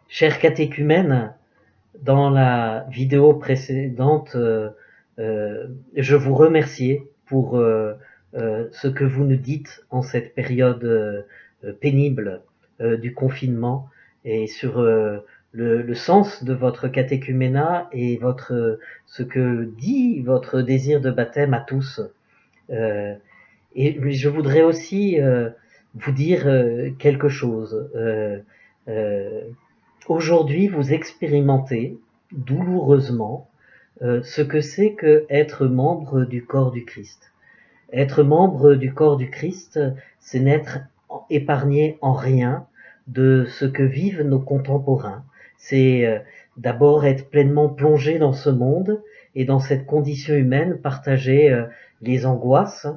Chers catéchumènes, dans la vidéo précédente, je vous remerciais pour ce que vous nous dites en cette période pénible du confinement et sur le sens de votre catéchuménat et ce que dit votre désir de baptême à tous. Euh, et je voudrais aussi vous dire quelque chose. Euh, Aujourd'hui, vous expérimentez douloureusement ce que c'est que être membre du corps du Christ. Être membre du corps du Christ, c'est n'être épargné en rien de ce que vivent nos contemporains. C'est d'abord être pleinement plongé dans ce monde et dans cette condition humaine, partager les angoisses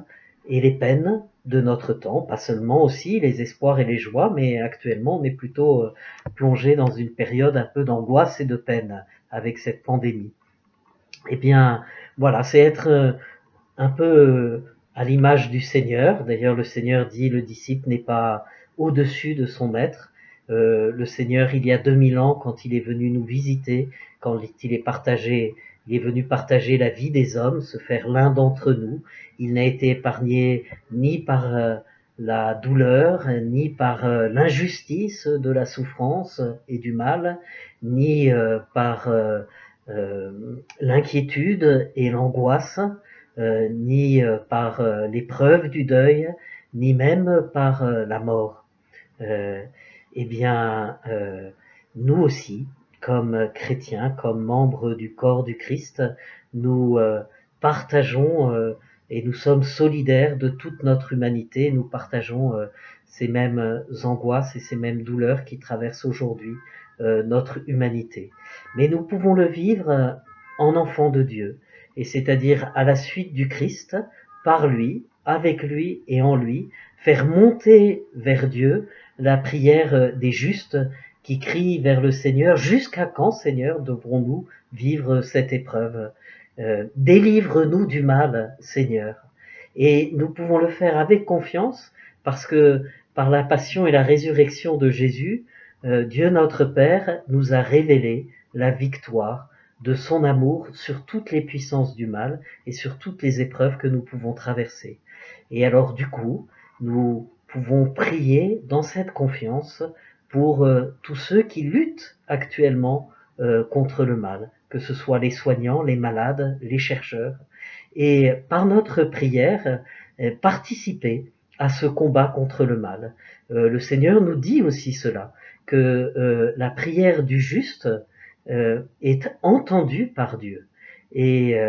et les peines de notre temps, pas seulement aussi les espoirs et les joies, mais actuellement on est plutôt plongé dans une période un peu d'angoisse et de peine avec cette pandémie. Eh bien, voilà, c'est être un peu à l'image du Seigneur. D'ailleurs, le Seigneur dit le disciple n'est pas au-dessus de son maître. Le Seigneur, il y a 2000 ans, quand il est venu nous visiter, quand il est venu partager la vie des hommes, se faire l'un d'entre nous. Il n'a été épargné ni par la douleur, ni par l'injustice de la souffrance et du mal, ni par l'inquiétude et l'angoisse, ni par l'épreuve du deuil, ni même par la mort. Euh, eh bien, nous aussi, comme chrétiens, comme membres du corps du Christ, nous partageons et nous sommes solidaires de toute notre humanité. Nous partageons ces mêmes angoisses et ces mêmes douleurs qui traversent aujourd'hui notre humanité. Mais nous pouvons le vivre en enfants de Dieu, et c'est-à-dire à la suite du Christ, par lui, avec lui et en lui, faire monter vers Dieu la prière des justes qui crient vers le Seigneur. Jusqu'à quand, Seigneur, devrons-nous vivre cette épreuve? Délivre-nous du mal, Seigneur. Et nous pouvons le faire avec confiance parce que par la passion et la résurrection de Jésus, Dieu notre Père nous a révélé la victoire de son amour sur toutes les puissances du mal et sur toutes les épreuves que nous pouvons traverser. Et alors du coup, nous pouvons prier dans cette confiance pour tous ceux qui luttent actuellement contre le mal, que ce soit les soignants, les malades, les chercheurs, et par notre prière, participer à ce combat contre le mal. Le Seigneur nous dit aussi cela, que la prière du juste est entendue par Dieu. Et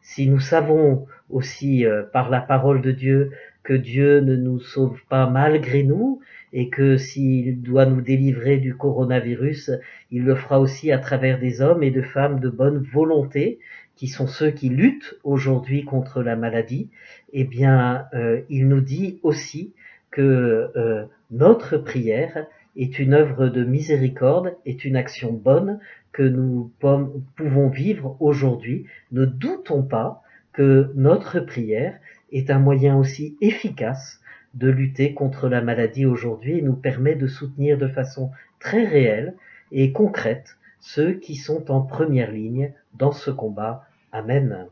si nous savons aussi par la parole de Dieu que Dieu ne nous sauve pas malgré nous, et que s'il doit nous délivrer du coronavirus, il le fera aussi à travers des hommes et de femmes de bonne volonté, qui sont ceux qui luttent aujourd'hui contre la maladie, eh bien, il nous dit aussi que notre prière est une œuvre de miséricorde, est une action bonne que nous pouvons vivre aujourd'hui. Ne doutons pas que notre prière est un moyen aussi efficace de lutter contre la maladie aujourd'hui et nous permet de soutenir de façon très réelle et concrète ceux qui sont en première ligne dans ce combat. Amen.